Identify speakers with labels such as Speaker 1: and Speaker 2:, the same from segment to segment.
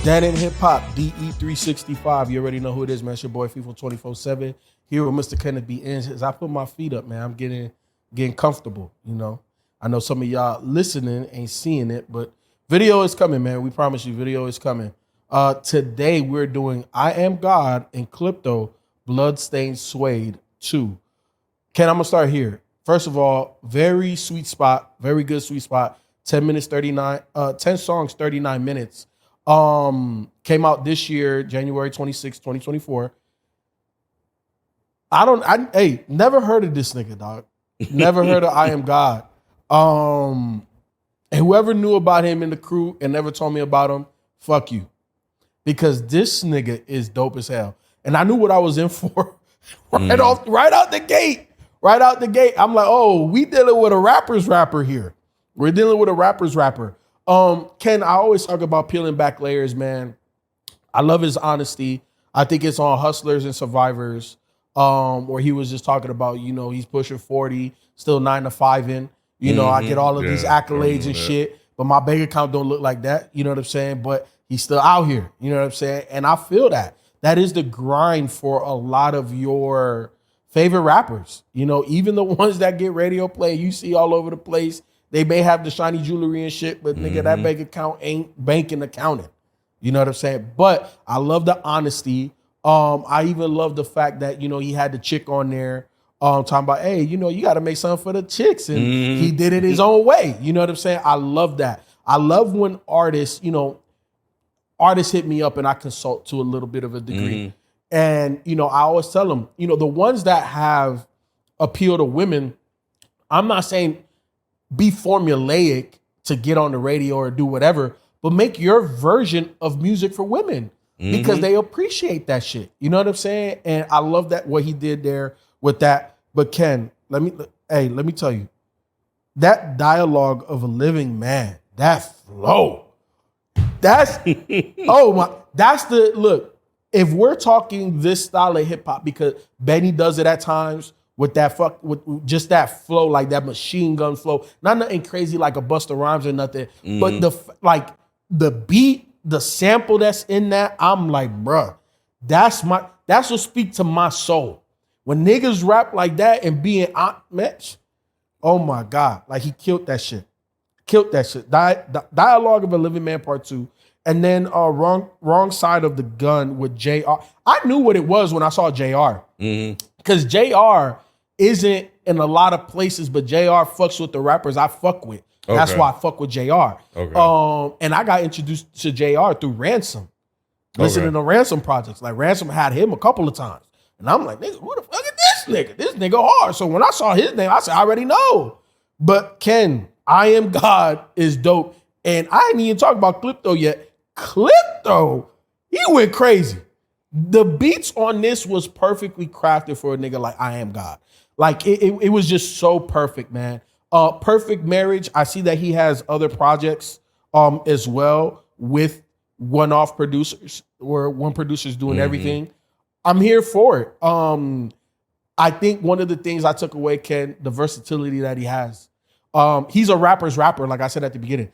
Speaker 1: Dead in Hip Hop, DE365. You already know who it is, man. It's your boy FIFA 24/7 here with Mr. Kenneth B. Inns. As I put my feet up, man, I'm getting comfortable. You know, I know some of y'all listening ain't seeing it, but video is coming, man. We promise you, video is coming. Today we're doing Iamgawd and Clypto, Bloodstained, Suede 2. Ken, I'm gonna start here. First of all, very sweet spot, very good sweet spot. 10 minutes, 10 songs, 39 minutes. Came out this year, January 26, 2024. Hey, never heard of this nigga, dog. Never heard of Iamgawd. And whoever knew about him in the crew and never told me about him, fuck you. Because this nigga is dope as hell. And I knew what I was in for right out the gate. Right out the gate. I'm like, oh, we dealing with a rapper's rapper here. We're dealing with a rapper's rapper. Ken, I always talk about peeling back layers, man. I love his honesty. I think it's on Hustlers and Survivors, where he was just talking about, you know, he's pushing 40, still 9 to 5-ing. You know, I get all of these accolades and shit, but my bank account don't look like that. You know what I'm saying? But he's still out here. You know what I'm saying? And I feel that. That is the grind for a lot of your favorite rappers. You know, even the ones that get radio play, you see all over the place. They may have the shiny jewelry and shit, but nigga, that bank account ain't banking accounting. You know what I'm saying? But I love the honesty. I even love the fact that, you know, he had the chick on there talking about, hey, you know, you got to make something for the chicks. And he did it his own way. You know what I'm saying? I love that. I love when artists hit me up and I consult to a little bit of a degree. And, you know, I always tell them, you know, the ones that have appeal to women, I'm not saying be formulaic to get on the radio or do whatever, but make your version of music for women because they appreciate that shit. You know what I'm saying? And I love that what he did there with that. But Ken, let me tell you, that dialogue of a living man, that flow, that's look, if we're talking this style of hip hop, because Benny does it at times, with with just that flow, like that machine gun flow, not nothing crazy like a Busta Rhymes or nothing, but the beat, the sample that's in that, I'm like, bruh, that's what speak to my soul. When niggas rap like that and being match, oh my God, like he killed that shit. Dialogue of a Living Man Part 2. And then wrong Side of the Gun with JR. I knew what it was when I saw JR. Because JR isn't in a lot of places, but JR fucks with the rappers I fuck with. Okay. That's why I fuck with JR. Okay. And I got introduced to JR through Ransom. Listening to Ransom projects. Like Ransom had him a couple of times. And I'm like, nigga, who the fuck is this nigga? This nigga hard. So when I saw his name, I said, I already know. But Ken, Iamgawd is dope. And I ain't even talked about Clypto yet. Clypto, he went crazy. The beats on this was perfectly crafted for a nigga like Iamgawd. Like it was just so perfect, man. Perfect Marriage. I see that he has other projects as well with one-off producers, where one producer's doing everything. I'm here for it. I think one of the things I took away, Ken, the versatility that he has. He's a rapper's rapper, like I said at the beginning.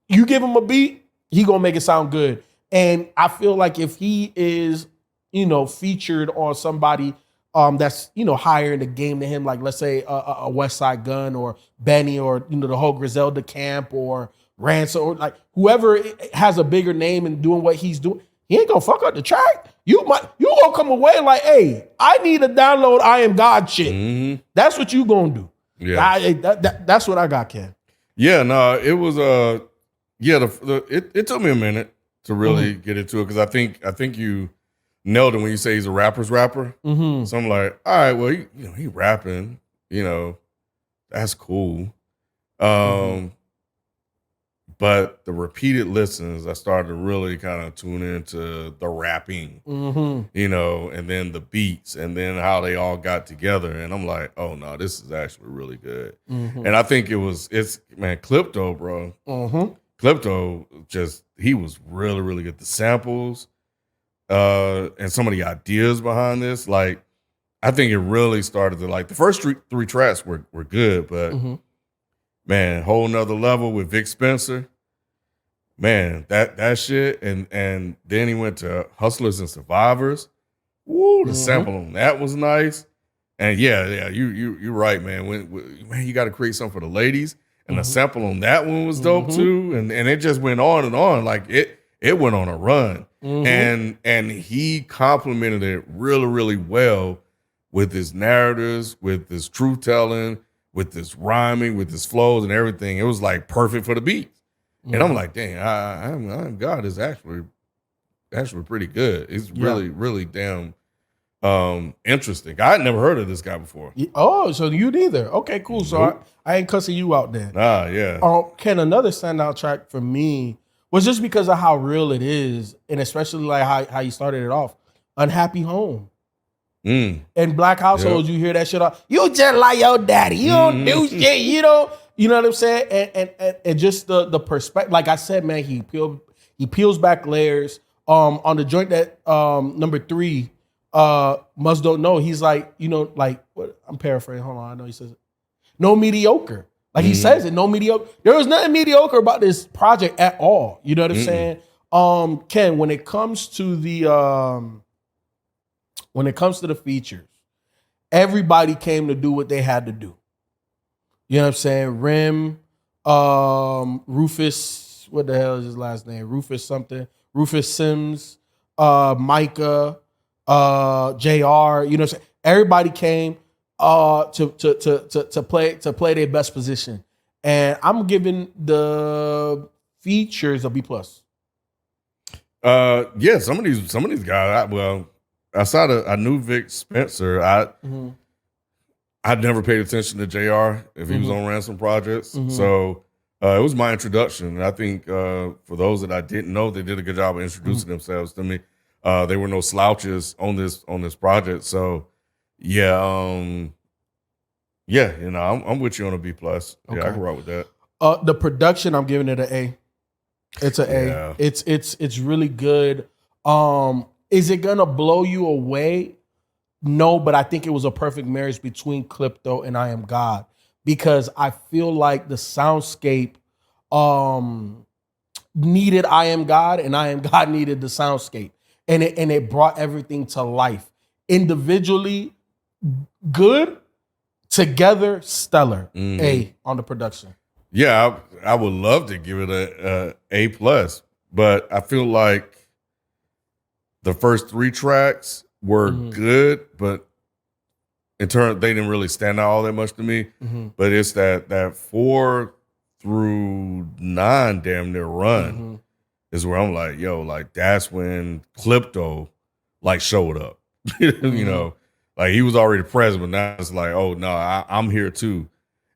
Speaker 1: You give him a beat, he gonna make it sound good. And I feel like if he is, you know, featured on somebody that's, you know, higher in the game than him, like let's say a West Side Gun or Benny or, you know, the whole Griselda camp or Ransom or like whoever has a bigger name and doing what he's doing, he ain't gonna fuck up the track. You gonna come away like, hey, I need to download Iamgawd shit. That's what you gonna do. Yeah, that's what I got, Ken.
Speaker 2: Yeah, no, it was it took me a minute to really get into it because I think you nailed it when you say he's a rapper's rapper. So I'm like, all right, well, he rapping, you know, that's cool. But the repeated listens, I started to really kind of tune into the rapping, you know, and then the beats, and then how they all got together. And I'm like, oh no, this is actually really good. And I think it's Clypto, bro. Clypto he was really, really good. The samples and some of the ideas behind this, like, I think it really started to, like, the first three tracks were good, but man, whole nother level with Vic Spencer. man, that shit, and then he went to Hustlers and Survivors. Woo, the sample on that was nice. And yeah, you're right, man. Man, you got to create something for the ladies, and the sample on that one was dope too. And it just went on and on. Like it went on a run, and he complimented it really, really well with his narratives, with his truth telling, with his rhyming, with his flows and everything. It was like perfect for the beats. And I'm like, dang, Iamgawd is actually pretty good. It's really, really damn interesting. I had never heard of this guy before.
Speaker 1: Oh, so you neither. Okay, cool. So I ain't cussing you out then.
Speaker 2: Yeah.
Speaker 1: Ken, another standout track for me was just because of how real it is, and especially like how you started it off. Unhappy Home. In black households, you hear that shit off. You just like your daddy. You don't do shit. You know what I'm saying? And just the perspective. Like I said, man, he peels back layers. On the joint that number 3, Must Don't Know, he's like, like what I'm paraphrasing. Hold on, I know he says it. No mediocre. Like he says it, no mediocre. There was nothing mediocre about this project at all. You know what I'm saying? Ken, when it comes to the features, everybody came to do what they had to do. You know what I'm saying? Rim, Rufus, what the hell is his last name? Rufus something. Rufus Sims, Micah, JR, you know what I'm saying? Everybody came to play their best position. And I'm giving the features a B+.
Speaker 2: Yeah, some of these guys, outside of I knew Vic Spencer, I'd never paid attention to JR if he was on Ransom Projects. So it was my introduction. And I think for those that I didn't know, they did a good job of introducing themselves to me. They were no slouches on this project. So yeah, I'm with you on a B+. Yeah, I can rock with that.
Speaker 1: The production, I'm giving it an A. It's an A. It's really good. Is it gonna blow you away? No, but I think it was a perfect marriage between Clypto and Iamgawd, because I feel like the soundscape needed Iamgawd, and Iamgawd needed the soundscape, and it brought everything to life. Individually, good. Together, stellar. A on the production.
Speaker 2: Yeah, I would love to give it a A+, but I feel like the first 3 tracks were good, but in turn they didn't really stand out all that much to me. But it's that 4 through 9 damn near run is where I'm like, yo, like that's when Clypto like showed up. You know, like he was already present, but now it's like, oh no, I'm here too.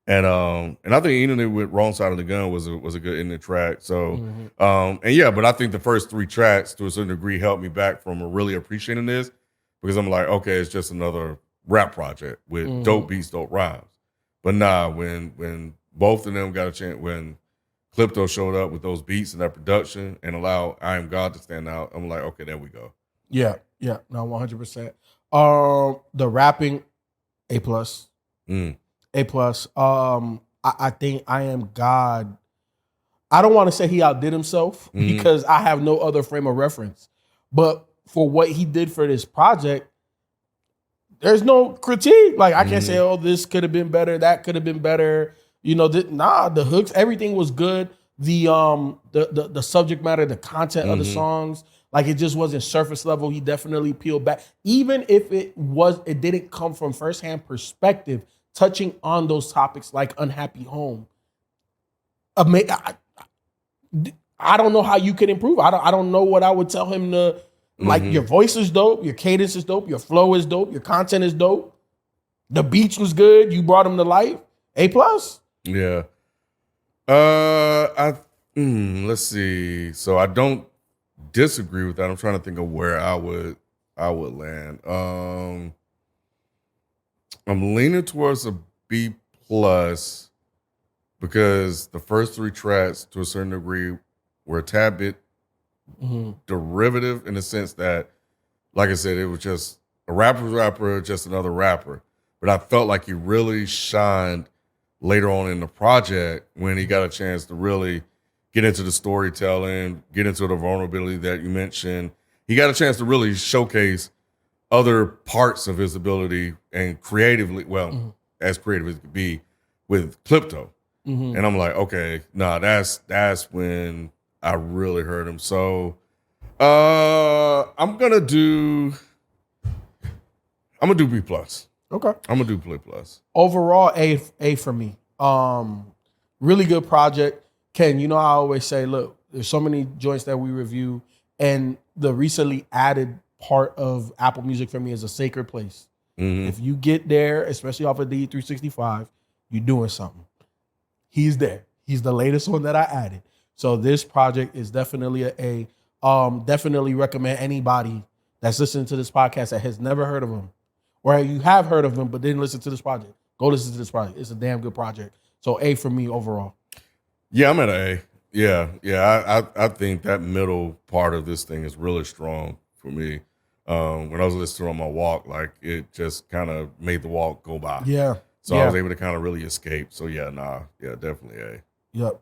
Speaker 2: And I think ending it with Wrong Side of the Gun was a good ending track. So and yeah, but I think the first 3 tracks to a certain degree helped me back from really appreciating this, because I'm like, okay, it's just another rap project with dope beats, dope rhymes. But nah, when both of them got a chance, when Clypto showed up with those beats and that production and allowed Iamgawd to stand out, I'm like, okay, there we go.
Speaker 1: Yeah, no, 100%. The rapping, A+. A+. I think Iamgawd, I don't want to say he outdid himself because I have no other frame of reference. But for what he did for this project, there's no critique. Like I can't say, oh, this could have been better, that could have been better. You know, the hooks, everything was good. The subject matter, the content of the songs, like it just wasn't surface level. He definitely peeled back. Even if it didn't come from firsthand perspective, touching on those topics like Unhappy Home. I don't know how you could improve. I don't know what I would tell him to, like, your voice is dope, your cadence is dope, your flow is dope, your content is dope. The beats was good. You brought him to life. A+.
Speaker 2: Yeah. Let's see. So I don't disagree with that. I'm trying to think of where I would land. I'm leaning towards a B+ because the first 3 tracks, to a certain degree, were a tad bit derivative in the sense that, like I said, it was just a rapper, just another rapper. But I felt like he really shined later on in the project when he got a chance to really get into the storytelling, get into the vulnerability that you mentioned. He got a chance to really showcase other parts of his ability and creatively, well, as creative as it could be with Clypto. And I'm like, okay, nah, that's when I really heard him. So I'm gonna do B plus.
Speaker 1: Okay.
Speaker 2: I'm gonna do B plus.
Speaker 1: Overall, A for me. Really good project. Ken, you know I always say, look, there's so many joints that we review, and the recently added part of Apple Music for me is a sacred place. If you get there, especially off of D365, you're doing something. He's there. He's the latest one that I added. So this project is definitely a definitely recommend anybody that's listening to this podcast that has never heard of him, or you have heard of him but didn't listen to this project. Go listen to this project. It's a damn good project. So A for me overall.
Speaker 2: Yeah, I'm at an A. Yeah. I think that middle part of this thing is really strong for me. When I was listening on my walk, like it just kind of made the walk go by.
Speaker 1: Yeah.
Speaker 2: So I was able to kind of really escape. So yeah, definitely A.
Speaker 1: Yep.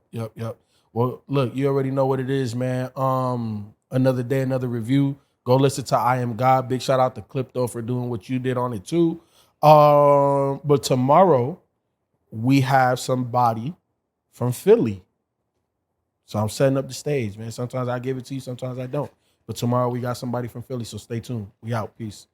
Speaker 1: Well, look, you already know what it is, man. Another day, another review. Go listen to Iamgawd. Big shout out to Clypto for doing what you did on it too. But tomorrow we have somebody from Philly. So I'm setting up the stage, man. Sometimes I give it to you, sometimes I don't. But tomorrow we got somebody from Philly, so stay tuned. We out. Peace.